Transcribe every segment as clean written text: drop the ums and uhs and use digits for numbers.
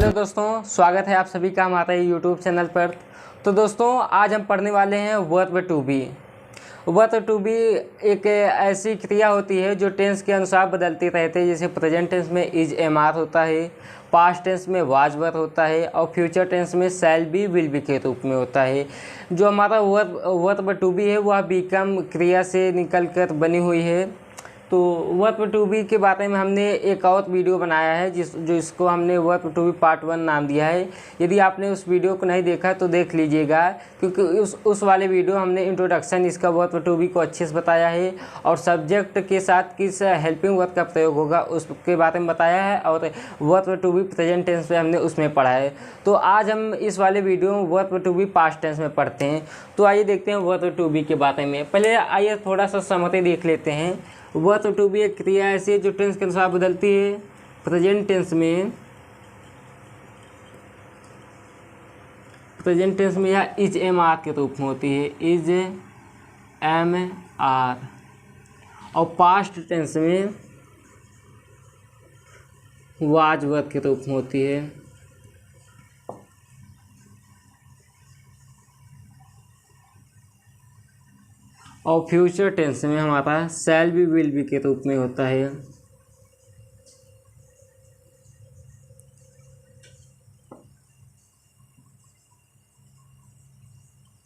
Hello दोस्तों, स्वागत है आप सभी का हमारे यूट्यूब चैनल पर। तो दोस्तों, आज हम पढ़ने वाले हैं verb to be. Verb to be एक ऐसी क्रिया होती है जो टेंस के अनुसार बदलती रहती है। जैसे प्रेजेंट टेंस में इज एम आर होता है, पास्ट टेंस में वाज वर होता है और फ्यूचर टेंस में शैल बी विल बी के रूप में होता है। जो हमारा वर्ब टू बी है वह बीकम क्रिया से निकल कर बनी हुई है। तो वर्ब टू बी के बारे में हमने एक और वीडियो बनाया है जिसको हमने वर्ब टू बी पार्ट 1 नाम दिया है। यदि आपने उस वीडियो को नहीं देखा तो देख लीजिएगा, क्योंकि उस वाले वीडियो हमने इंट्रोडक्शन इसका वर्ब टू बी को अच्छे से बताया है और सब्जेक्ट के साथ किस हेल्पिंग वर्ब का प्रयोग होगा उसके बारे में बताया है, और verb to be present tense में हमने उसमें पढ़ा है। तो आज हम इस वाले वीडियो में verb to be past tense में पढ़ते हैं। तो आइए देखते हैं वर्ब टू बी के बारे में। पहले आइए थोड़ा सा समरी देख लेते हैं। वर्ब टू बी एक क्रिया ऐसी है जो टेंस के अनुसार बदलती है। प्रेजेंट टेंस में यह इज एम आर के रूप में होती है, इज एम आर। और पास्ट टेंस में वाज वर के रूप में होती है। और फ्यूचर टेंस में हमारा शैल बी विल बी के रूप में होता है।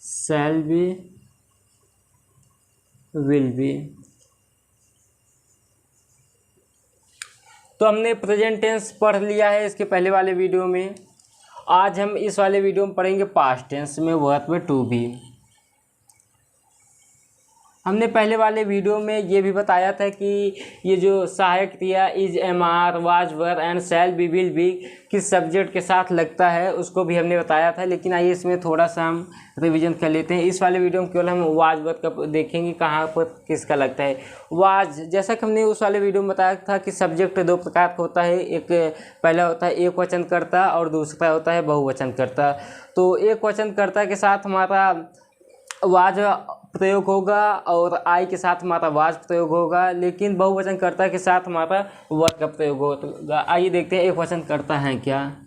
शैल बी विल बी। तो हमने प्रेजेंट टेंस पढ़ लिया है इसके पहले वाले वीडियो में। आज हम इस वाले वीडियो में पढ़ेंगे पास्ट टेंस में वर्ब टू बी। हमने पहले वाले वीडियो में ये भी बताया था कि ये जो सहायक क्रिया is am are was were and shall be will be किस सब्जेक्ट के साथ लगता है उसको भी हमने बताया था। लेकिन आइए इसमें थोड़ा सा हम रिवीजन कर लेते हैं। इस वाले वीडियो में केवल हम वाज वर का देखेंगे कहाँ पर किसका लगता है। वाज, जैसा कि हमने उस वाले वीडियो में बताया था कि सब्जेक्ट दो प्रकार का होता है। एक पहला होता है एक वचनकर्ता और दूसरा होता है बहुवचनकर्ता। तो एक वचनकर्ता के साथ हमारा वाज प्रयोग होगा और आई के साथ हमारा वाज प्रयोग होगा, लेकिन बहुवचनकर्ता के साथ हमारा वर का प्रयोग होगा। आइए देखते हैं एक वचनकर्ता है क्या।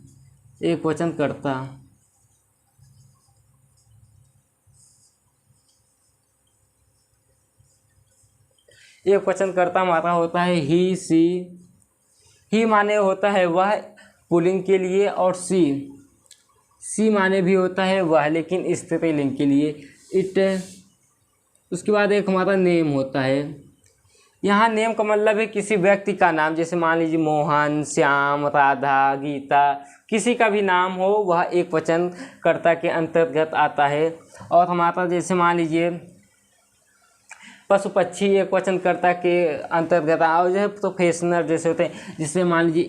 एक वचनकर्ता हमारा होता है ही सी। ही माने होता है वह पुल्लिंग के लिए, और सी माने भी होता है वह, लेकिन स्त्रीलिंग के लिए इट। उसके बाद एक हमारा नेम होता है। यहाँ नेम का मतलब है किसी व्यक्ति का नाम। जैसे मान लीजिए मोहन, श्याम, राधा, गीता, किसी का भी नाम हो वह एक वचनकर्ता के अंतर्गत आता है। और हमारा जैसे मान लीजिए पशु पक्षी एक वचनकर्ता के अंतर्गत और जो है प्रोफेशनल जैसे होते हैं, जिससे मान लीजिए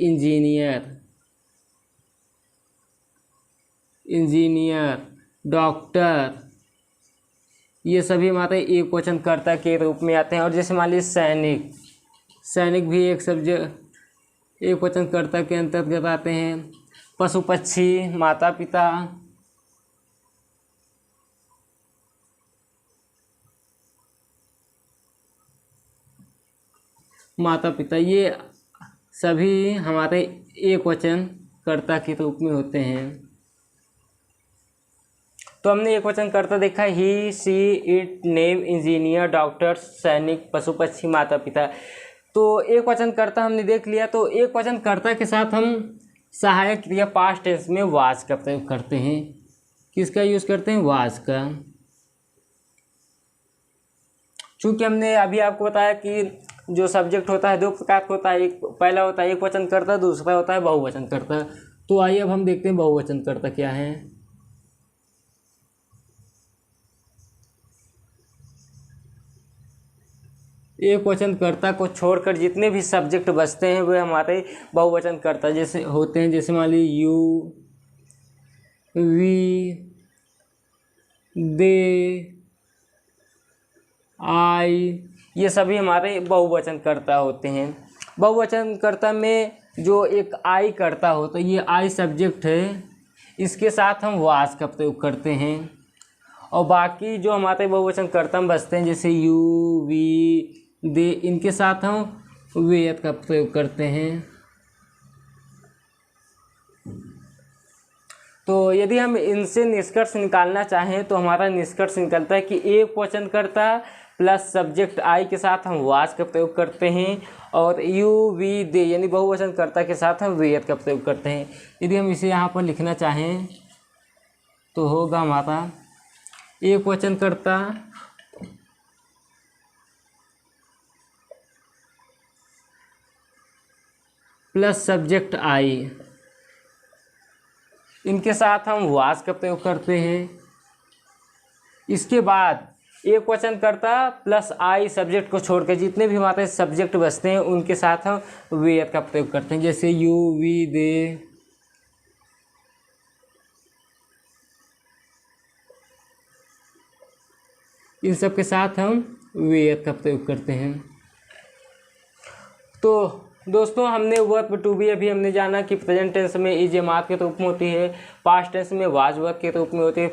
इंजीनियर, डॉक्टर, ये सभी हमारे एक वचनकर्ता के रूप में आते हैं। और जैसे मान लीजिए सैनिक भी एक एक वचनकर्ता के अंतर्गत आते हैं। पशु पक्षी, माता पिता ये सभी हमारे एक वचनकर्ता के रूप में होते हैं। तो हमने एक वचनकर्ता देखा, ही, सी, इट, नेम, इंजीनियर, डॉक्टर, सैनिक, पशु पक्षी, माता पिता। तो एक वचनकर्ता हमने देख लिया। तो एक वचनकर्ता के साथ हम सहायक क्रिया पास्ट टेंस में वाज का प्रयोग करते हैं। किसका यूज़ करते हैं? वाज का। चूँकि हमने अभी आपको बताया कि जो सब्जेक्ट होता है दो प्रकार का होता है। एक पहला होता है एक वचनकर्ता, दूसरा होता है बहुवचनकर्ता। तो आइए अब हम देखते हैं बहुवचनकर्ता क्या है। एक वचनकर्ता को छोड़कर जितने भी सब्जेक्ट बचते हैं वे हमारे बहुवचनकर्ता जैसे होते हैं। जैसे मान लीजिए यू, वी, दे, आई, ये सभी हमारे बहुवचनकर्ता होते हैं। बहुवचनकर्ता में जो एक आई करता हो तो ये आई सब्जेक्ट है, इसके साथ हम वाज का प्रयोग करते हैं। और बाकी जो हमारे बहुवचनकर्ता में बचते हैं जैसे यू, वी, दे, इनके साथ हम वेयत का प्रयोग करते हैं। तो यदि हम इनसे निष्कर्ष निकालना चाहें तो हमारा निष्कर्ष निकलता है कि एक वचनकर्ता प्लस सब्जेक्ट आई के साथ हम वाज का प्रयोग करते हैं और यू वी दे यानी बहुवचनकर्ता के साथ हम वेद का प्रयोग करते हैं। यदि हम इसे यहाँ पर लिखना चाहें तो होगा हमारा एक वचनकर्ता प्लस सब्जेक्ट आई, इनके साथ हम वाज का प्रयोग करते हैं। इसके बाद एक वचनकर्ता प्लस आई सब्जेक्ट को छोड़कर जितने भी हमारे सब्जेक्ट बचते हैं उनके साथ हम वेद का प्रयोग करते हैं, जैसे यू वी दे, इन सब के साथ हम वेद का प्रयोग करते हैं। तो दोस्तों हमने वर्ब टू बी अभी हमने जाना कि प्रेजेंट टेंस में इज मात के रूप में होती है, पास्ट टेंस में वाज वर्ब के रूप में होती है,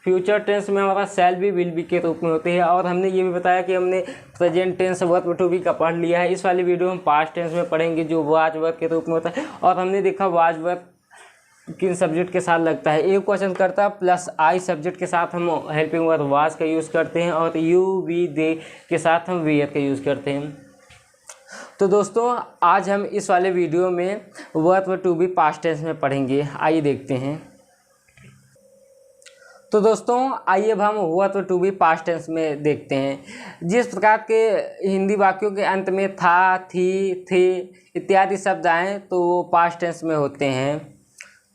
फ्यूचर टेंस में हमारा शैल बी विल बी के रूप में होती है। और हमने ये भी बताया कि हमने present tense verb to be का पढ़ लिया है। इस वाली वीडियो हम पास्ट टेंस में पढ़ेंगे जो वाज वर्ब के रूप में होता है। और हमने देखा वाज वर्ब किन सब्जेक्ट के साथ लगता है, एक वचनकर्ता प्लस आई सब्जेक्ट के साथ हम हेल्पिंग वर्ब वाज का यूज़ करते हैं और यू वी दे के साथ हम वेयर का यूज़ करते हैं। तो दोस्तों आज हम इस वाले वीडियो में verb to be past tense में पढ़ेंगे, आइए देखते हैं। तो दोस्तों आइए अब हम verb to be past tense में देखते हैं। जिस प्रकार के हिंदी वाक्यों के अंत में था, थी, थे इत्यादि शब्द आएँ तो वो पास्ट टेंस में होते हैं।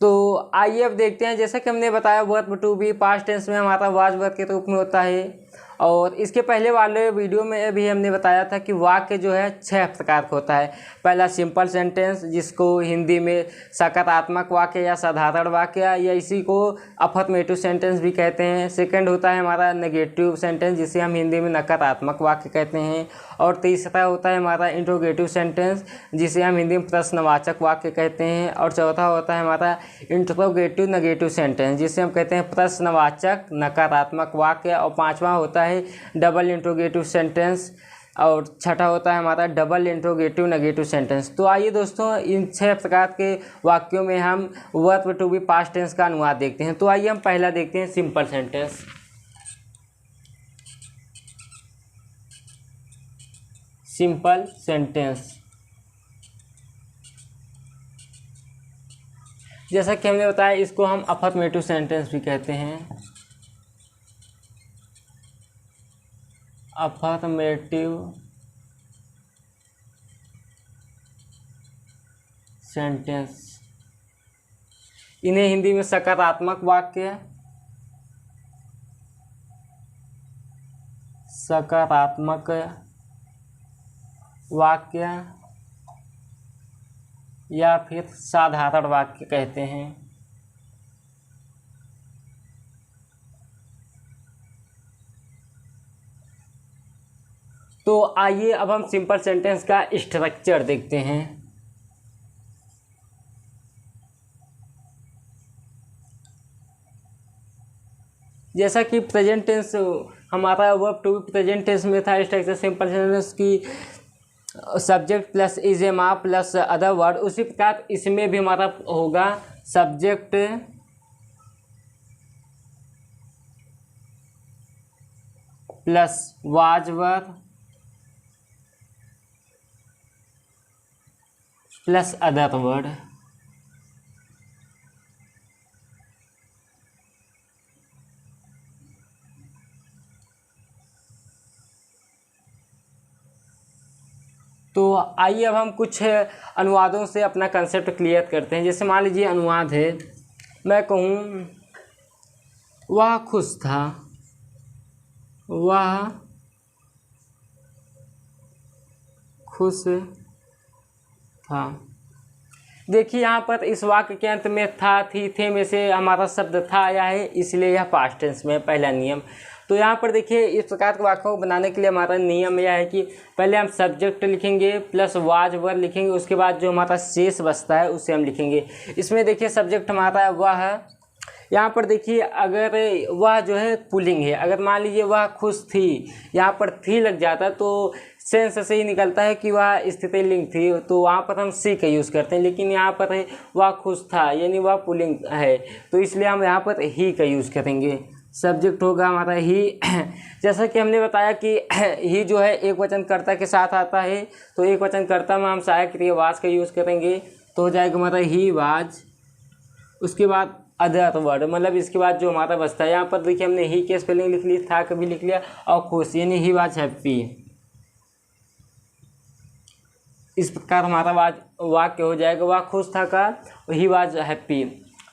तो आइए अब देखते हैं। जैसा कि हमने बताया verb to be past tense में हमारा वाज वर्ब के रूप में होता है। और इसके पहले वाले वीडियो में भी हमने बताया था कि वाक्य जो है 6 प्रकार का होता है। पहला सिंपल सेंटेंस, जिसको हिंदी में सकारात्मक वाक्य या साधारण वाक्य या इसी को अफर्मेटिव सेंटेंस भी कहते हैं। सेकंड होता है हमारा नेगेटिव सेंटेंस, जिसे हम हिंदी में नकारात्मक वाक्य कहते हैं। और तीसरा होता है हमारा इंट्रोगेटिव सेंटेंस, जिसे हम हिंदी में प्रश्नवाचक वाक्य कहते हैं। और चौथा होता है हमारा इंट्रोगेटिव नेगेटिव सेंटेंस, जिसे हम कहते हैं प्रश्नवाचक नकारात्मक वाक्य। और पांचवा होता है डबल इंट्रोगेटिव सेंटेंस और छठा होता है हमारा डबल इंट्रोगेटिव नेगेटिव सेंटेंस। तो आइए दोस्तों इन 6 प्रकार के वाक्यों में हम verb to be past tense का अनुवाद देखते हैं। तो आइए हम पहला देखते हैं सिंपल सेंटेंस। सिंपल सेंटेंस जैसा कि हमने बताया इसको हम अफर्मेटिव सेंटेंस भी कहते हैं। अफर्मेटिव सेंटेंस, इन्हें हिंदी में सकारात्मक वाक्य, सकारात्मक वाक्य या फिर साधारण वाक्य कहते हैं। तो आइए अब हम सिंपल सेंटेंस का स्ट्रक्चर देखते हैं। जैसा कि प्रेजेंट टेंस हमारा verb to be present tense में था स्ट्रक्चर सिंपल सेंटेंस की subject plus is am are plus other word, उसी प्रकार इसमें भी हमारा होगा subject plus was verb plus other word. तो आइए अब हम कुछ अनुवादों से अपना कंसेप्ट क्लियर करते हैं। जैसे मान लीजिए अनुवाद है, मैं कहूँ वह खुश था, वह खुश था। देखिए यहाँ पर इस वाक्य के अंत में था, थी, थे में से हमारा शब्द था आया है, इसलिए यह पास्ट टेंस में पहला नियम। तो यहाँ पर देखिए इस प्रकार के वाक्यों को बनाने के लिए हमारा नियम यह है कि पहले हम सब्जेक्ट लिखेंगे प्लस वाज वर्ब लिखेंगे, उसके बाद जो हमारा शेष बचता है उसे हम लिखेंगे। इसमें देखिए सब्जेक्ट हमारा है वह है, यहाँ पर देखिए अगर वह जो है पुल्लिंग है, अगर मान लीजिए वह खुश थी, यहाँ पर थी लग जाता तो सेंस से ही निकलता है कि वह स्थिति लिंग थी, तो वहाँ पर हम सी का यूज़ करते हैं। लेकिन यहाँ पर है वह खुश था, यानी वह पुल्लिंग है, तो इसलिए हम यहाँ पर ही का यूज़ करेंगे। सब्जेक्ट होगा हमारा ही। जैसा कि हमने बताया कि ही जो है एक वचनकर्ता के साथ आता है, तो एक वचनकर्ता में हम सहायक क्रिया वाज का यूज़ करेंगे, तो हो जाएगा हमारा ही वाज। उसके बाद अदर वर्ड, मतलब इसके बाद जो हमारा बचता है, यहाँ पर देखिए हमने ही के स्पेलिंग लिख ली, था कभी लिख लिया, और खुश, यानी ही वाज हैप्पी। इस प्रकार हमारा वाक्य हो जाएगा, वह खुश था का ही वाज हैप्पी।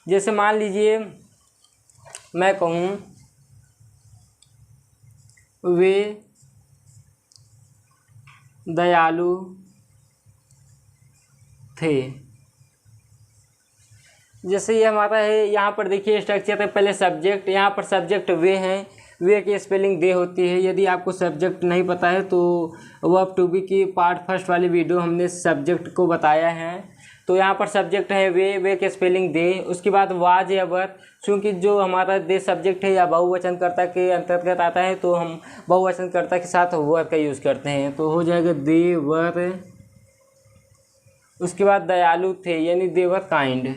जैसे मान लीजिए मैं कहूँ वे दयालु थे। जैसे ये हमारा है, यहाँ पर देखिए स्ट्रक्चर है, पहले सब्जेक्ट, यहाँ पर सब्जेक्ट वे हैं, वे की स्पेलिंग दे होती है। यदि आपको सब्जेक्ट नहीं पता है तो वर्ब टू बी की पार्ट फर्स्ट वाली वीडियो हमने सब्जेक्ट को बताया है। तो यहाँ पर सब्जेक्ट है वे के स्पेलिंग दे। उसके बाद वाज या वर, चूँकि जो हमारा दे सब्जेक्ट है या बहुवचनकर्ता के अंतर्गत आता है, तो हम बहुवचनकर्ता के साथ वर का यूज़ करते हैं, तो हो जाएगा दे वर। उसके बाद दयालु थे, यानी दे वर काइंड।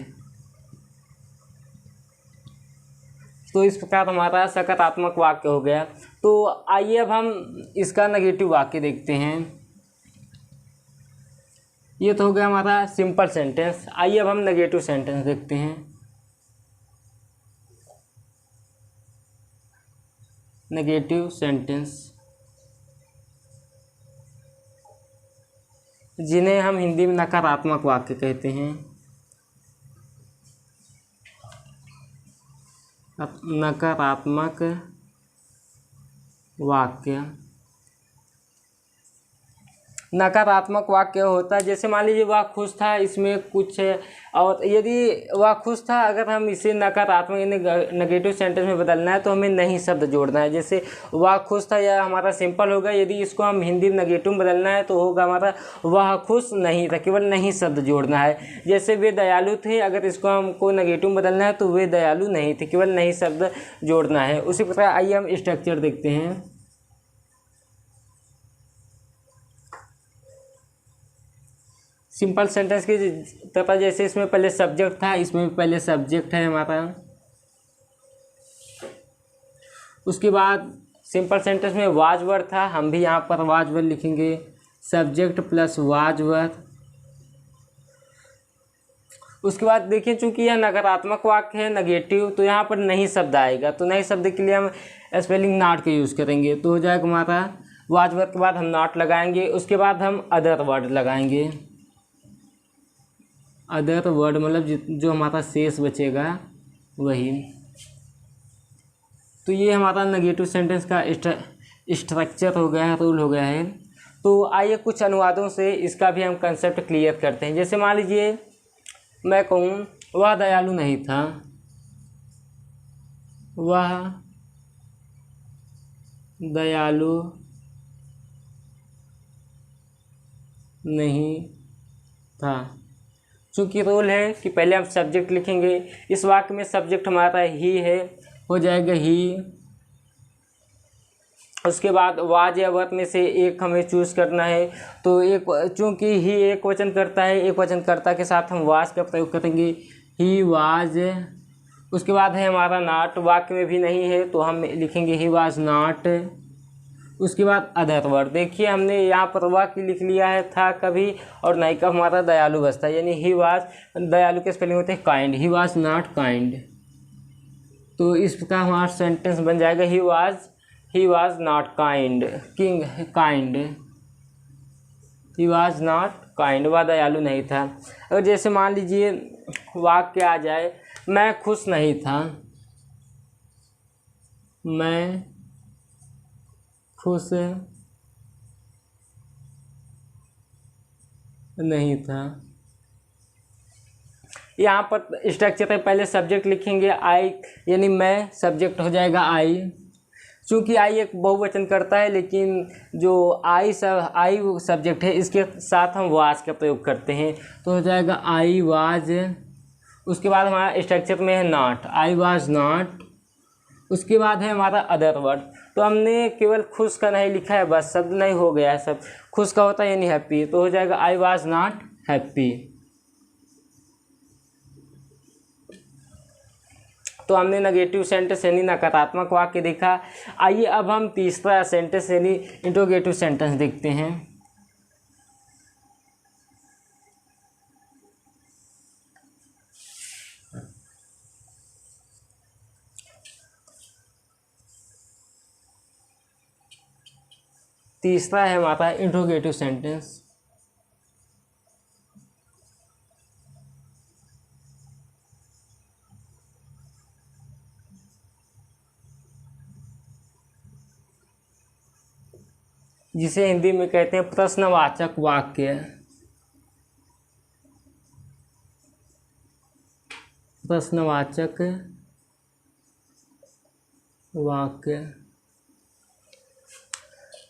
तो इस प्रकार हमारा सकारात्मक वाक्य हो गया। तो आइए अब हम इसका नेगेटिव वाक्य देखते हैं। ये तो हो गया हमारा सिंपल सेंटेंस। आइए अब हम नेगेटिव सेंटेंस देखते हैं। नेगेटिव सेंटेंस, जिन्हें हम हिंदी में नकारात्मक वाक्य कहते हैं। नकारात्मक वाक्य, नकारात्मक वाक्य होता है, जैसे मान लीजिए वह खुश था, इसमें कुछ, और यदि वह खुश था, अगर हम इसे नकारात्मक यानी नेगेटिव सेंटेंस में बदलना है तो हमें नहीं शब्द जोड़ना है। जैसे वह खुश था, यह हमारा सिंपल होगा। यदि इसको हम हिंदी में नेगेटिव में बदलना है तो होगा हमारा वह खुश नहीं था, केवल नहीं शब्द जोड़ना है। जैसे वे दयालु थे, अगर इसको हमको नेगेटिव में बदलना है तो वे दयालु नहीं थे, केवल नहीं शब्द जोड़ना है। उसी प्रकार आइए हम स्ट्रक्चर देखते हैं। सिंपल सेंटेंस की तरह, जैसे इसमें पहले सब्जेक्ट था, इसमें पहले सब्जेक्ट है हमारा। उसके बाद सिंपल सेंटेंस में वाज वर्ड था, हम भी यहाँ पर वाज वर्ड लिखेंगे, सब्जेक्ट प्लस वाज वर्ड। उसके बाद देखिए, चूंकि यह नकारात्मक वाक्य है नेगेटिव, तो यहाँ पर नहीं शब्द आएगा, तो नहीं शब्द के लिए हम स्पेलिंग नॉट का यूज़ करेंगे, तो हो जाएगा हमारा वाज वर्ड के बाद हम नॉट लगाएंगे। उसके बाद हम अदर वर्ड लगाएंगे। अदर वर्ड मतलब जो हमारा शेष बचेगा वही। तो ये हमारा नेगेटिव सेंटेंस का स्ट्रक्चर हो गया है, रूल हो गया है। तो आइए कुछ अनुवादों से इसका भी हम कंसेप्ट क्लियर करते हैं। जैसे मान लीजिए मैं कहूँ वह दयालु नहीं था, वह दयालु नहीं था। चूँकि रूल है कि पहले हम सब्जेक्ट लिखेंगे, इस वाक्य में सब्जेक्ट हमारा ही है, हो जाएगा ही। उसके बाद वाज या वर्ब में से एक हमें चूज़ करना है, तो एक, चूँकि ही एक वचन करता है, एक वचन कर्ता के साथ हम वाज का प्रयोग करेंगे, ही वाज। उसके बाद है हमारा नॉट, वाक्य में भी नहीं है तो हम लिखेंगे ही वाज नॉट। उसके बाद अदर वर्ड, देखिए हमने यहाँ पर वाक्य लिख लिया है था कभी और नहीं का हमारा दयालु बचता है, यानी ही वाज, दयालु के स्पेलिंग होते हैं kind, he was not kind. तो इस प्रकार हमारा सेंटेंस बन जाएगा he was not kind, he was not kind, वह दयालु नहीं था। अगर जैसे मान लीजिए वाक्य आ जाए मैं खुश नहीं था, मैं खुश नहीं था। यहाँ पर स्ट्रक्चर है, पहले सब्जेक्ट लिखेंगे आई, यानी मैं, सब्जेक्ट हो जाएगा आई। चूँकि आई एक बहुवचन करता है, लेकिन जो आई सब्जेक्ट है, इसके साथ हम वाज का प्रयोग करते हैं, तो हो जाएगा आई वाज। उसके बाद हमारा स्ट्रक्चर में है नॉट, आई वाज नॉट। उसके बाद है हमारा अदर वर्ड। तो हमने केवल खुश का नहीं लिखा है, बस शब्द नहीं हो गया है सब। खुश का होता है यानी हैप्पी, तो हो जाएगा आई वॉज नॉट हैप्पी। तो हमने नेगेटिव सेंटेंस यानी नकारात्मक वाक्य देखा। आइए अब हम तीसरा सेंटेंस यानी इंट्रोगेटिव सेंटेंस देखते हैं। तीसरा है हमारा इंट्रोगेटिव सेंटेंस। जिसे हिंदी में कहते हैं प्रश्नवाचक वाक्य। प्रश्नवाचक वाक्य।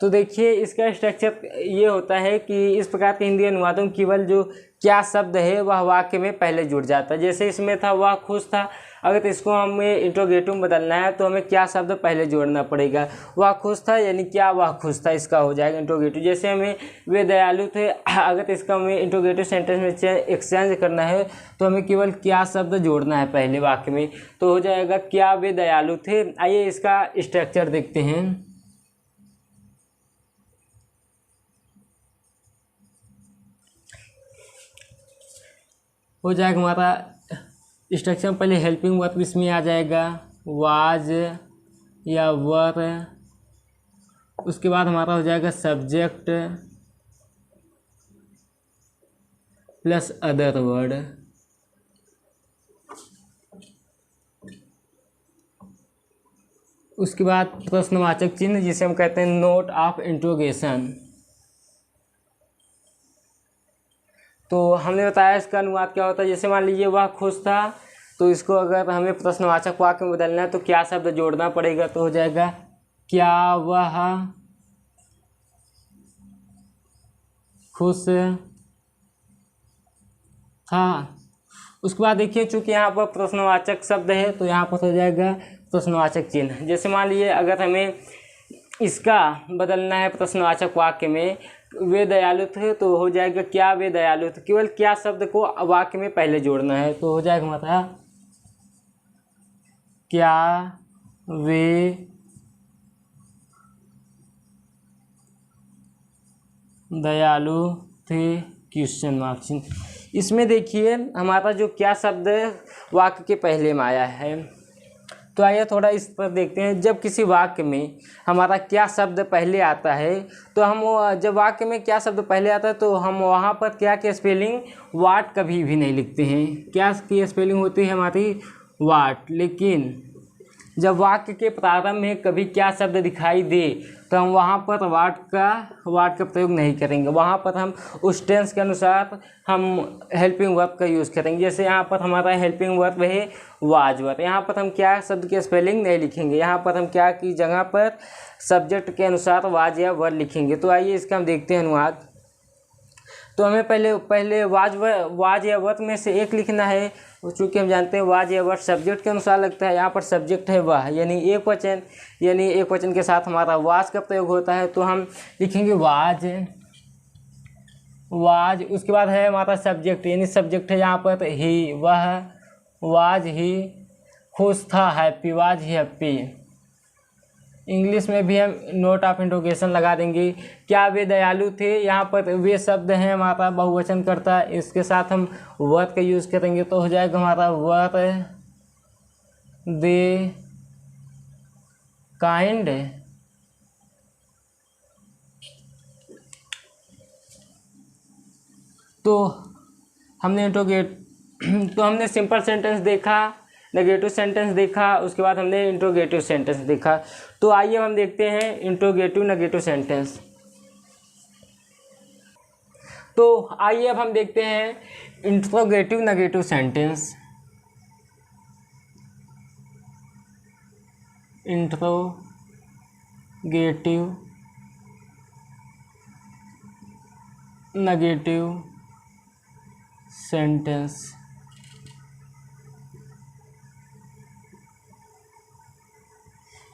तो देखिए इसका स्ट्रक्चर ये होता है कि इस प्रकार के हिंदी अनुवादों में केवल जो क्या शब्द है वह वाक्य में पहले जुड़ जाता है। जैसे इसमें था वह खुश था, अगर इसको हमें इंट्रोगेटिव में बदलना है तो हमें क्या शब्द पहले जोड़ना पड़ेगा। वह खुश था यानी क्या वह खुश था, इसका हो जाएगा इंट्रोगेटिव। जैसे हमें वे दयालु थे, अगर इसका हमें इंट्रोगेटिव सेंटेंस में एक्सचेंज करना है तो हमें केवल क्या शब्द जोड़ना है पहले वाक्य में, तो हो जाएगा क्या वे दयालु थे। आइए इसका स्ट्रक्चर देखते हैं। हो जाएगा हमारा स्ट्रक्चर पहले हेल्पिंग वर्ब इसमें आ जाएगा, वाज या वर। उसके बाद हमारा हो जाएगा सब्जेक्ट प्लस अदर वर्ड। उसके बाद प्रश्नवाचक चिन्ह जिसे हम कहते हैं नोट ऑफ इंट्रोगेशन। तो हमने बताया इसका अनुवाद क्या होता है। जैसे मान लीजिए वह खुश था, तो इसको अगर हमें प्रश्नवाचक वाक्य में बदलना है तो क्या शब्द जोड़ना पड़ेगा, तो हो जाएगा क्या वह खुश था। उसके बाद देखिए चूंकि यहाँ पर प्रश्नवाचक शब्द है तो यहाँ पर हो जाएगा प्रश्नवाचक चिन्ह। जैसे मान लीजिए अगर हमें इसका बदलना है प्रश्नवाचक वाक्य में, वे दयालु थे, तो हो जाएगा क्या वे दयालु थे। केवल क्या शब्द को वाक्य में पहले जोड़ना है, तो हो जाएगा हमारा क्या वे दयालु थे क्वेश्चन मार्क चिन्ह। इसमें देखिए हमारा जो क्या शब्द वाक्य के पहले में आया है। तो आइए थोड़ा इस पर देखते हैं। जब किसी वाक्य में हमारा क्या शब्द पहले आता है तो हम जब वाक्य में क्या शब्द पहले आता है तो हम वहाँ पर क्या की स्पेलिंग वाट कभी भी नहीं लिखते हैं। क्या की स्पेलिंग होती है हमारी वाट। लेकिन जब वाक्य के प्रारंभ में कभी क्या शब्द दिखाई दे तो हम वहाँ पर वाट का प्रयोग नहीं करेंगे। वहाँ पर हम उस टेंस के अनुसार हम हेल्पिंग वर्ब का यूज़ करेंगे। जैसे यहाँ पर हमारा हेल्पिंग वर्ब है वाज वर, यहाँ पर हम क्या शब्द की स्पेलिंग नहीं लिखेंगे। यहाँ पर हम क्या की जगह पर सब्जेक्ट के अनुसार वाज या वर लिखेंगे। तो आइए इसका हम देखते हैं अनुवाद। तो हमें पहले वाज या वर्ब में से एक लिखना है। चूँकि हम जानते हैं वाज या वर्ब सब्जेक्ट के अनुसार लगता है। यहाँ पर सब्जेक्ट है वह यानी एक वचन, यानी एक वचन के साथ हमारा वाज का प्रयोग होता है। तो हम लिखेंगे वाज। उसके बाद है हमारा सब्जेक्ट, यानी सब्जेक्ट है यहाँ पर ही, वह वाज ही खुश था, happy was he happy. English में भी हम नोट ऑफ इंट्रोगेशन लगा देंगे। क्या वे दयालु थे, यहाँ पर वे शब्द हैं हमारा बहुवचन करता, इसके साथ हम वर का यूज़ करेंगे। तो हो जाएगा हमारा वर दे काइंड। तो हमने सिंपल सेंटेंस देखा, नेगेटिव सेंटेंस देखा, उसके बाद हमने इंट्रोगेटिव सेंटेंस देखा। तो आइए हम देखते हैं इंट्रोगेटिव नेगेटिव सेंटेंस। तो आइए अब हम देखते हैं interrogative negative sentence. Interrogative negative sentence.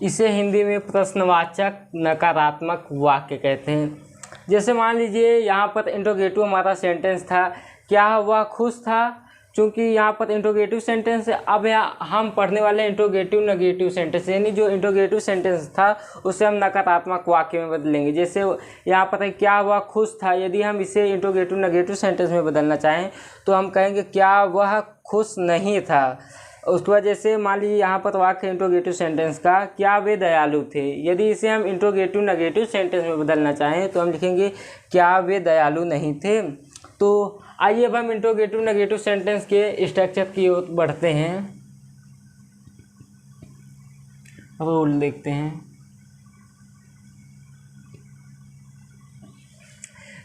इसे हिंदी में प्रश्नवाचक नकारात्मक वाक्य कहते हैं। जैसे मान लीजिए यहाँ पर इंट्रोगेटिव हमारा सेंटेंस था, क्या वह खुश था, चूँकि यहाँ पर इंट्रोगेटिव सेंटेंस है। अब यहाँ हम पढ़ने वाले हैं इंट्रोगेटिव नेगेटिव सेंटेंस, यानी जो इंट्रोगेटिव सेंटेंस था उसे हम नकारात्मक वाक्य में बदलेंगे। जैसे यहाँ पर है क्या वह खुश था, यदि हम इसे इंट्रोगेटिव नेगेटिव सेंटेंस में बदलना चाहें तो हम कहेंगे क्या वह खुश नहीं था। उसके बाद जैसे मान लीजिए यहाँ पर वाक्य इंट्रोगेटिव सेंटेंस का, क्या वे दयालु थे, यदि इसे हम इंट्रोगेटिव नेगेटिव सेंटेंस में बदलना चाहें तो हम लिखेंगे क्या वे दयालु नहीं थे। तो आइए अब हम इंट्रोगेटिव नेगेटिव सेंटेंस के स्ट्रक्चर की ओर बढ़ते हैं, रूल देखते हैं।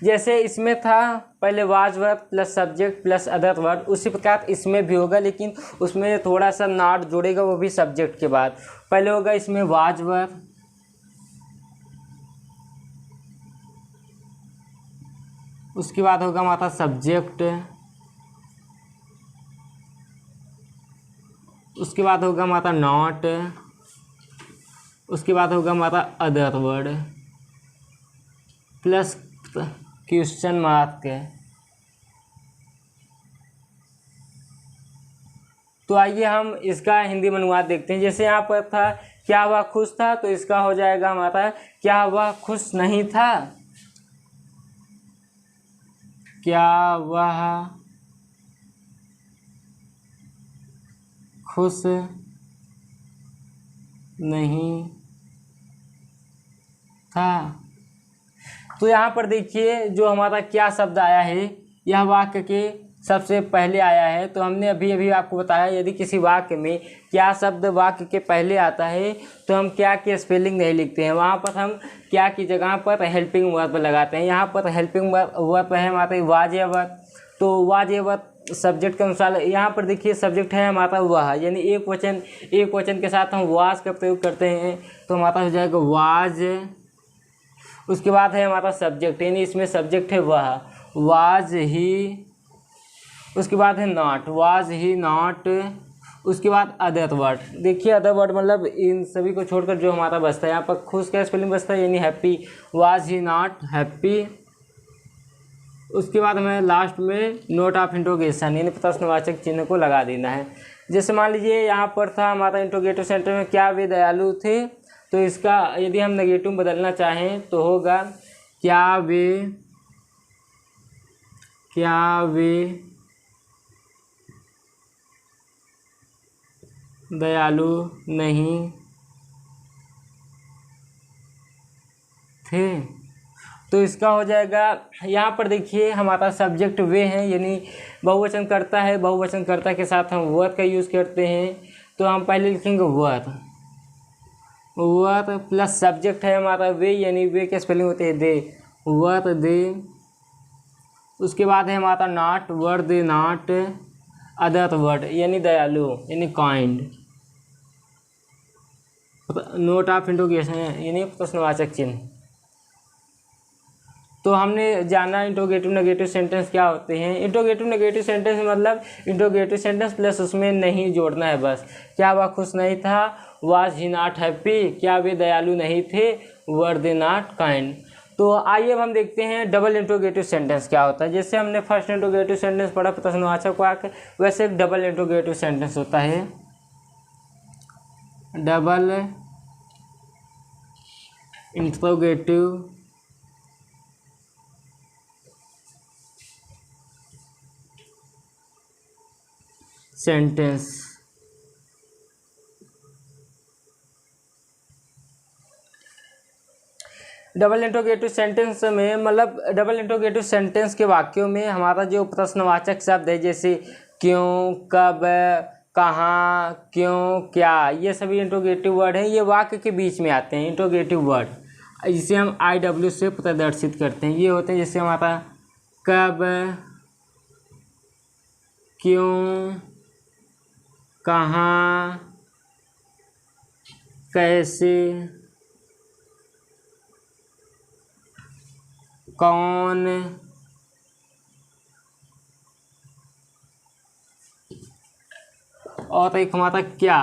जैसे इसमें था पहले was verb plus subject plus other word, उसी प्रकार इसमें भी होगा, लेकिन उसमें थोड़ा सा नॉट जुड़ेगा, वो भी सब्जेक्ट के बाद। पहले होगा इसमें वाज वर्ब, उसके बाद होगा हमारा सब्जेक्ट, उसके बाद होगा हमारा नॉट, उसके बाद होगा हमारा other word plus question mark. तो आइए हम इसका हिंदी में अनुवाद देखते हैं। जैसे यहाँ पर था क्या वह खुश था, तो इसका हो जाएगा हमारा क्या वह खुश नहीं था, क्या वह खुश नहीं था। तो यहाँ पर देखिए जो हमारा क्या शब्द आया है, यह वाक्य के सबसे पहले आया है। तो हमने अभी अभी आपको बताया यदि किसी वाक्य में क्या शब्द वाक्य के पहले आता है तो हम क्या की स्पेलिंग नहीं लिखते हैं, वहाँ पर हम क्या की जगह पर हेल्पिंग वर्ब लगाते हैं। यहाँ पर हेल्पिंग वर्ब है हमारे वाज या वर्ब, तो वाज या वर्ब सब्जेक्ट के अनुसार। यहाँ पर देखिए सब्जेक्ट है हमारा वह, यानी एक वचन के साथ हम वाज का प्रयोग करते हैं, तो हमारा हो जाएगा वाज। उसके बाद है हमारा सब्जेक्ट, यानी इसमें सब्जेक्ट है वह, वाज ही। उसके बाद है नॉट, वाज ही नॉट। उसके बाद अदर वर्ड, देखिए अदर वर्ड मतलब इन सभी को छोड़कर जो हमारा बचता है, यहाँ पर खुश का स्पेलिंग बचता है, यानी happy, was he not happy. उसके बाद हमें लास्ट में नोट ऑफ इंट्रोगेशन, यानी प्रश्नवाचक चिन्ह को लगा देना है। जैसे मान लीजिए यहाँ पर था हमारा इंट्रोगेटिव सेंटर में क्या वे दयालु थे, तो इसका यदि हम नेगेटिव बदलना चाहें तो होगा क्या वे दयालु नहीं थे। तो इसका हो जाएगा, यहाँ पर देखिए हमारा सब्जेक्ट वे हैं, यानी बहुवचन करता है, बहुवचन करता के साथ हम वर्ब का यूज़ करते हैं, तो हम पहले लिखेंगे वर्ब प्लस सब्जेक्ट है हमारा वे, यानी वे के स्पेलिंग होते हैं दे, वर्ब दे। उसके बाद है हमारा not, word they not, other word यानी दयालु यानी काइंड, नोट ऑफ इंट्रोगेशन यानी प्रश्नवाचक चिन्ह। तो हमने जाना इंट्रोगेटिव नेगेटिव सेंटेंस क्या होते हैं। इंट्रोगेटिव नेगेटिव सेंटेंस मतलब इंट्रोगेटिव सेंटेंस प्लस उसमें नहीं जोड़ना है बस। क्या वह खुश नहीं था, वाज ही नॉट हैप्पी, क्या वे दयालु नहीं थे, वर दे नॉट काइंड। तो आइए अब हम देखते हैं डबल इंट्रोगेटिव सेंटेंस क्या होता है। जैसे हमने फर्स्ट इंट्रोगेटिव सेंटेंस पढ़ा प्रश्नवाचक वाक्य, वैसे एक डबल इंट्रोगेटिव सेंटेंस होता है। Double interrogative sentence double interrogative sentence में मतलब डबल इंट्रोगेटिव सेंटेंस के वाक्यों में हमारा जो प्रश्नवाचक शब्द है, जैसे क्यों, कब, कहाँ, क्यों, क्या, ये सभी इंट्रोगेटिव वर्ड हैं, ये वाक्य के बीच में आते हैं इंट्रोगेटिव वर्ड, जिसे हम IW से प्रदर्शित करते हैं। ये होते हैं जैसे हमारा कब, क्यों, कहाँ, कैसे, कौन, और एक हमारा क्या।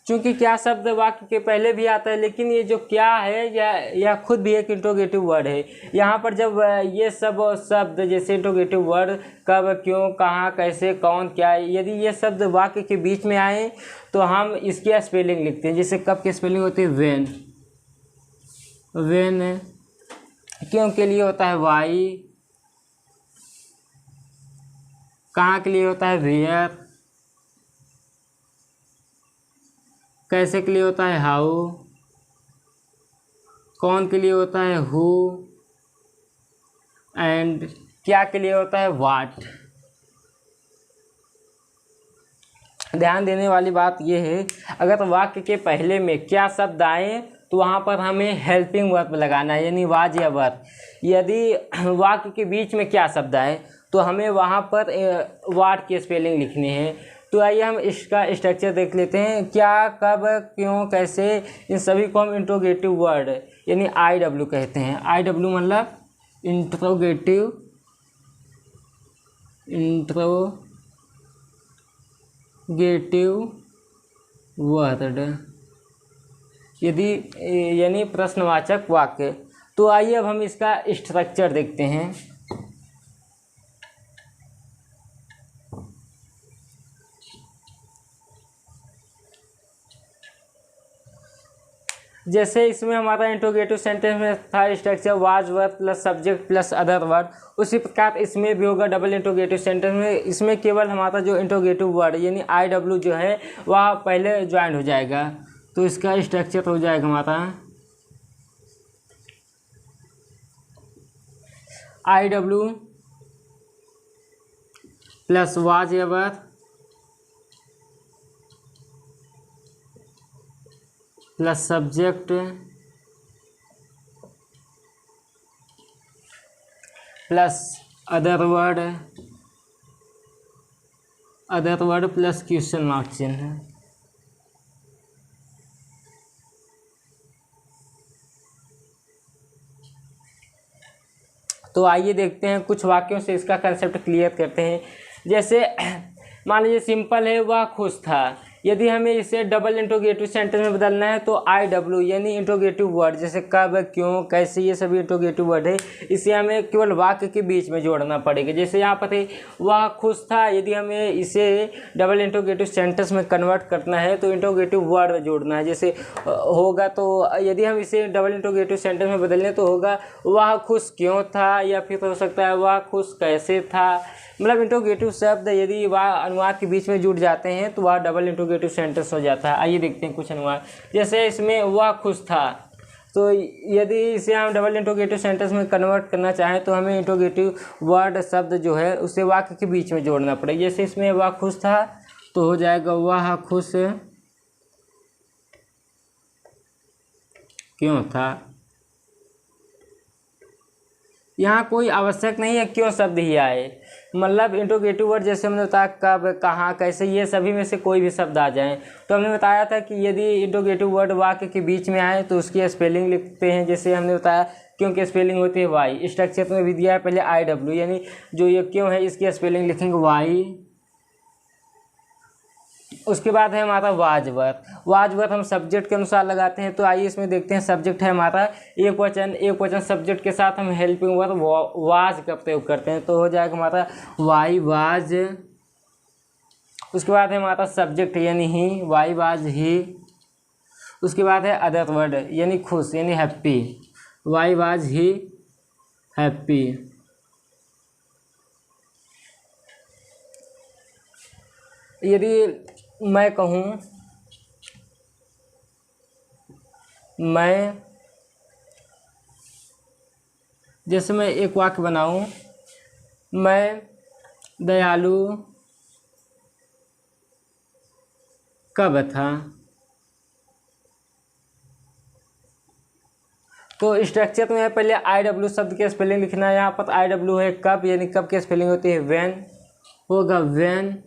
क्योंकि क्या शब्द वाक्य के पहले भी आता है, लेकिन ये जो क्या है यह खुद भी एक इंट्रोगेटिव वर्ड है। यहाँ पर जब ये सब शब्द जैसे इंट्रोगेटिव वर्ड कब, क्यों, कहाँ, कैसे, कौन, क्या, यदि ये शब्द वाक्य के बीच में आए तो हम इसकी स्पेलिंग लिखते हैं। जैसे कब की स्पेलिंग होती है वेन, वेन। क्यों के लिए होता है वाई, कहाँ के लिए होता है वेयर, कैसे के लिए होता है हाउ, कौन के लिए होता है हु, एंड क्या के लिए होता है व्हाट। ध्यान देने वाली बात यह है, अगर वाक्य के पहले में क्या शब्द आए तो वहाँ पर हमें हेल्पिंग वर्ब लगाना है, यानी वाज या वर। यदि वाक्य के बीच में क्या शब्द आए तो हमें वहाँ पर वाट की स्पेलिंग लिखनी है। तो आइए हम इसका स्ट्रक्चर देख लेते हैं। क्या, कब, क्यों, कैसे, इन सभी को हम इंट्रोगेटिव वर्ड यानी IW कहते हैं। IW मतलब इंट्रोगेटिव वर्ड, यदि यानी प्रश्नवाचक वाक्य। तो आइए अब हम इसका स्ट्रक्चर देखते हैं। जैसे इसमें हमारा इंट्रोगेटिव सेंटेंस में था structure was verb plus subject plus other word, उसी प्रकार इसमें भी होगा डबल इंट्रोगेटिव सेंटेंस में। इसमें केवल हमारा जो इंट्रोगेटिव वर्ड यानी IW जो है वह पहले ज्वाइन हो जाएगा। तो इसका स्ट्रक्चर हो जाएगा हमारा IW प्लस वाज या verb plus subject plus other word plus question mark चिन्ह। तो आइए देखते हैं, कुछ वाक्यों से इसका कंसेप्ट क्लियर करते हैं। जैसे मान लीजिए सिंपल है, वह खुश था। यदि हमें इसे डबल इंट्रोगेटिव सेंटेंस में बदलना है तो IW यानी इंट्रोगेटिव वर्ड, जैसे कब, क्यों, कैसे, ये सभी इंट्रोगेटिव वर्ड है, इसे हमें केवल वाक्य के बीच में जोड़ना पड़ेगा। जैसे यहाँ पर है वह खुश था, यदि हमें इसे डबल इंट्रोगेटिव सेंटेंस में कन्वर्ट करना है तो इंट्रोगेटिव वर्ड जोड़ना है। जैसे होगा, तो यदि हम इसे डबल इंट्रोगेटिव सेंटेंस में बदलें तो होगा वह खुश क्यों था, या फिर हो सकता है वह खुश कैसे था। मतलब इंट्रोगेटिव शब्द यदि वह अनुवाद के बीच में जुड़ जाते हैं तो वह डबल इंट्रोगेटिव सेंटेंस हो जाता है। आइए देखते हैं कुछ अनुवाद। जैसे इसमें वह खुश था, तो यदि इसे हम डबल इंट्रोगेटिव सेंटेंस में कन्वर्ट करना चाहें तो हमें इंट्रोगेटिव वर्ड शब्द जो है उसे वाक्य के बीच में जोड़ना पड़ेगा। जैसे इसमें वह खुश था तो हो जाएगा वह खुश क्यों था। यहाँ कोई आवश्यक नहीं है क्यों शब्द ही आए, मतलब इंट्रोगेटिव वर्ड जैसे हमने बताया कब, कहाँ, कैसे, ये सभी में से कोई भी शब्द आ जाए। तो हमने बताया था कि यदि इंट्रोगेटिव वर्ड वाक्य के बीच में आए तो उसकी स्पेलिंग लिखते हैं। जैसे हमने बताया क्यों की स्पेलिंग होती है वाई। स्ट्रक्चर में भी दिया है पहले IW यानी जो ये क्यों है इसकी स्पेलिंग लिखेंगे वाई। उसके बाद है हमारा वाज वर्ब हम सब्जेक्ट के अनुसार लगाते हैं। तो आइए इसमें देखते हैं। सब्जेक्ट है हमारा एक वचन सब्जेक्ट के साथ हम हेल्पिंग वर्ब वाज का प्रयोग करते हैं। तो हो जाएगा हमारा वाई वाज। उसके बाद है हमारा सब्जेक्ट यानी ही, वाई वाज ही। उसके बाद है अदर वर्ड यानी खुश यानी happy, why was he happy. यदि मैं कहूँ मैं, जैसे मैं एक वाक्य बनाऊँ मैं दयालु कब था, तो स्ट्रक्चर में पहले IW शब्द की स्पेलिंग लिखना है। यहाँ पर IW है कब यानी कब की स्पेलिंग होती है व्हेन, होगा व्हेन।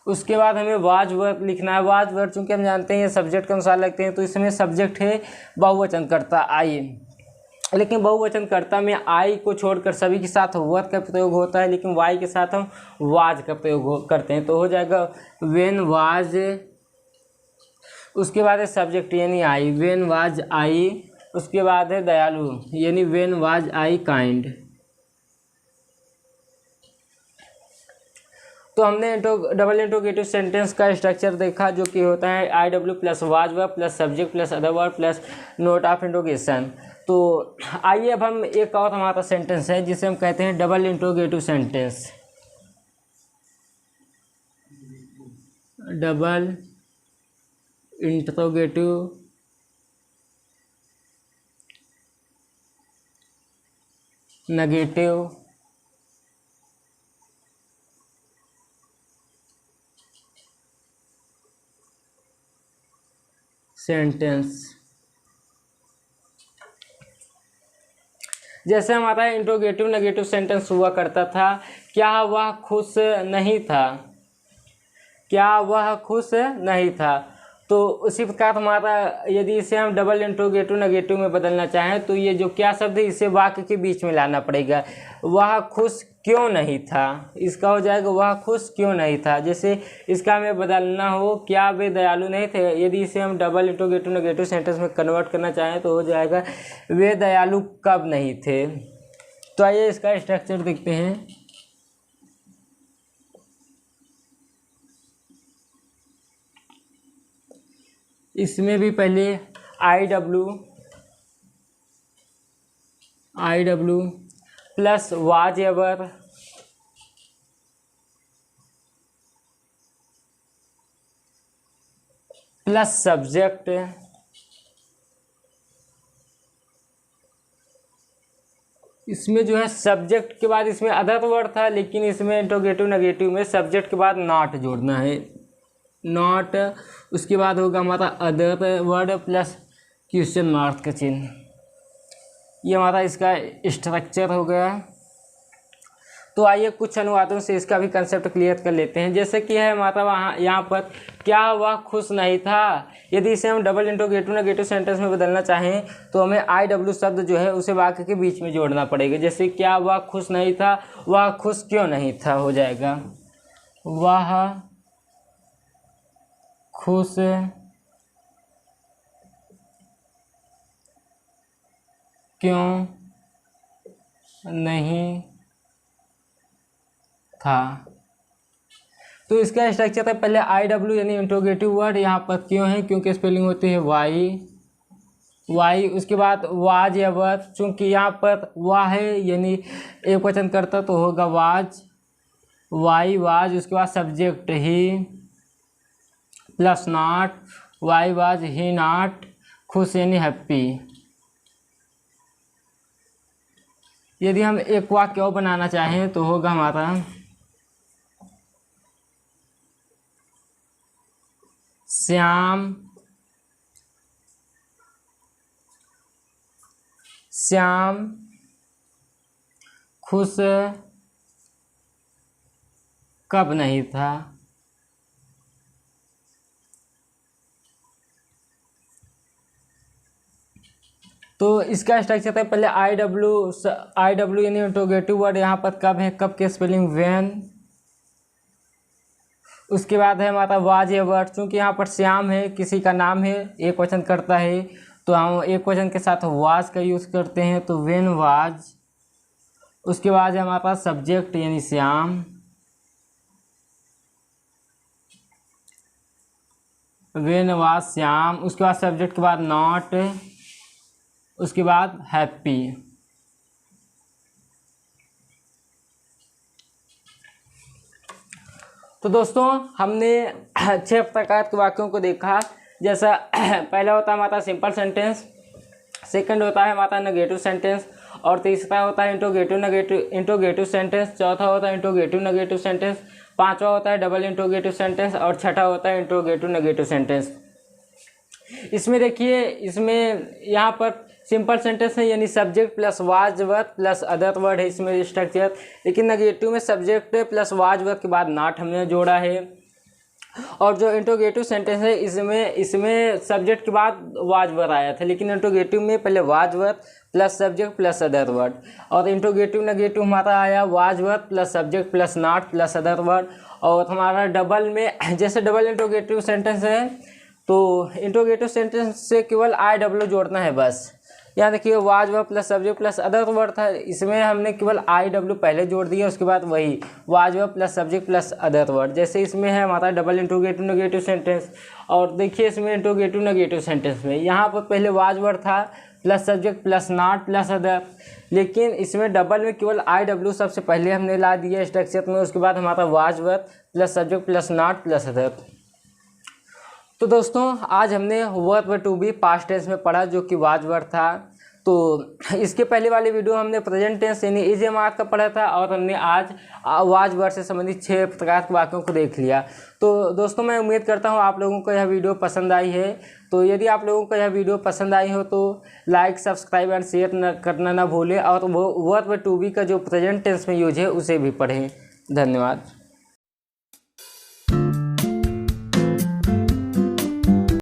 उसके बाद हमें वाज वर्ब लिखना है। वाज वर्ब चूँकि हम जानते हैं ये सब्जेक्ट के अनुसार लगते हैं तो इसमें सब्जेक्ट है बहुवचन कर्ता आई, लेकिन बहुवचन कर्ता में आई को छोड़कर सभी के साथ वर्ब का प्रयोग होता है, लेकिन वाई के साथ हम वाज का प्रयोग करते हैं। तो हो जाएगा व्हेन वाज उसके बाद है सब्जेक्ट यानी आई, व्हेन वाज आई। उसके बाद है दयालु यानी व्हेन वाज आई काइंड। तो हमने डबल इंट्रोगेटिव सेंटेंस का स्ट्रक्चर देखा, जो कि होता है I W plus was verb plus subject plus other verb plus note of interrogation. तो आइए अब हम एक और हमारा सेंटेंस है जिसे हम कहते हैं double interrogative sentence. Double interrogative negative sentence. जैसे हमारा इंट्रोगेटिव नेगेटिव सेंटेंस हुआ करता था, क्या वह खुश नहीं था, क्या वह खुश नहीं था। तो उसी प्रकार हमारा यदि इसे हम डबल इंट्रोगेटिव नेगेटिव में बदलना चाहें तो ये जो क्या शब्द है इसे वाक्य के बीच में लाना पड़ेगा। वह खुश क्यों नहीं था, इसका हो जाएगा वह खुश क्यों नहीं था। जैसे इसका हमें बदलना हो, क्या वे दयालु नहीं थे, यदि इसे हम डबल इंट्रोगेटिव नेगेटिव सेंटेंस में कन्वर्ट करना चाहें तो हो जाएगा वे दयालु कब नहीं थे। तो आइए इसका स्ट्रक्चर देखते हैं। इसमें भी पहले I W plus was ever plus subject इसमें जो है सब्जेक्ट के बाद इसमें अदर वर्ड था, लेकिन इसमें इंट्रोगेटिव नेगेटिव में सब्जेक्ट के बाद नॉट जोड़ना है, नॉट। उसके बाद होगा हमारा other word plus question mark का चिन्ह। ये हमारा इसका स्ट्रक्चर हो गया। तो आइए कुछ अनुवादों से इसका भी कंसेप्ट क्लियर कर लेते हैं। जैसे कि है हमारा वहाँ यहाँ पर क्या वह खुश नहीं था, यदि इसे हम डबल इंट्रोगेटिव नेगेटिव सेंटेंस में बदलना चाहें तो हमें आई डब्ल्यू शब्द जो है उसे वाक्य के बीच में जोड़ना पड़ेगा। जैसे क्या वह खुश नहीं था, वह खुश क्यों नहीं था हो जाएगा वह खुश क्यों नहीं था। तो इसका स्ट्रक्चर है पहले आई डब्ल्यू यानी इंट्रोगेटिव वर्ड, यहाँ पर क्यों है क्योंकि स्पेलिंग होती है वाई। उसके बाद वाज या वर्ब, चूँकि यहाँ पर वाह है यानी एक वचन करता तो होगा वाज, वाज। उसके बाद subject he plus not, why was he not खुश यानी हैप्पी। यदि हम एक वाक्य और बनाना चाहें तो होगा हमारा श्याम खुश कब नहीं था। तो इसका स्ट्रक्चर है पहले आई डब्ल्यू यानी इंट्रोगेटिव वर्ड, यहाँ पर कब है, कब के स्पेलिंग व्हेन। उसके बाद है हमारा वाज या वर्ड, चूँकि यहाँ पर श्याम है किसी का नाम है एक वचन करता है तो हम एक वचन के साथ वाज का यूज़ करते हैं तो व्हेन वाज। उसके बाद है हमारे पास सब्जेक्ट यानी श्याम, व्हेन वाज श्याम। उसके बाद सब्जेक्ट के बाद नॉट, उसके बाद हैप्पी। तो दोस्तों हमने 6 प्रकार के वाक्यों को देखा। जैसा पहला होता है हमारा सिंपल सेंटेंस, सेकंड होता है हमारा नेगेटिव सेंटेंस, और तीसरा होता है इंट्रोगेटिव सेंटेंस, चौथा होता है इंट्रोगेटिव नेगेटिव सेंटेंस, पांचवा होता है डबल इंट्रोगेटिव सेंटेंस, और छठा होता है इंट्रोगेटिव नेगेटिव सेंटेंस। इसमें देखिए, इसमें यहाँ पर सिंपल सेंटेंस है यानी subject plus was verb plus other word है इसमें स्ट्रक्चर, लेकिन नेगेटिव में सब्जेक्ट प्लस वाज वर्ब के बाद नॉट हमने जोड़ा है। और जो इंट्रोगेटिव सेंटेंस है इसमें सब्जेक्ट के बाद वाज वर्ब आया था, लेकिन इंट्रोगेटिव में पहले was verb plus subject plus other word, और इंट्रोगेटिव नेगेटिव हमारा आया was verb plus subject plus not plus other word. और हमारा डबल में जैसे डबल इंट्रोगेटिव सेंटेंस है तो इंट्रोगेटिव सेंटेंस से केवल आई डब्ल्यू जोड़ना है बस। यहाँ देखिए was verb plus subject plus other word था, इसमें हमने केवल आई डब्ल्यू पहले जोड़ दिया, उसके बाद वही was verb plus subject plus other word. जैसे इसमें है हमारा डबल इंट्रोगेटिव नेगेटिव सेंटेंस, और देखिए इसमें इंट्रोगेटिव नेगेटिव सेंटेंस में यहाँ पर पहले वाज वर्ड था plus subject plus not plus other, लेकिन इसमें डबल में केवल आई डब्ल्यू सबसे पहले हमने ला दिया स्ट्रक्चर में, उसके बाद हमारा was verb plus subject plus not plus other. तो दोस्तों आज हमने verb to be past tense में पढ़ा जो कि वाज वर्ब था। तो इसके पहले वाले वीडियो हमने प्रेजेंट टेंस यानी इज एम आर का पढ़ा था, और हमने आज वाज वर्ब से संबंधित 6 प्रकार के वाक्यों को देख लिया। तो दोस्तों मैं उम्मीद करता हूँ आप लोगों को यह वीडियो पसंद आई है। तो यदि आप लोगों को यह वीडियो पसंद आई हो तो लाइक सब्सक्राइब एंड शेयर करना ना भूलें, और वो वर्ब टू बी का जो प्रेजेंट टेंस में यूज है उसे भी पढ़ें। धन्यवाद।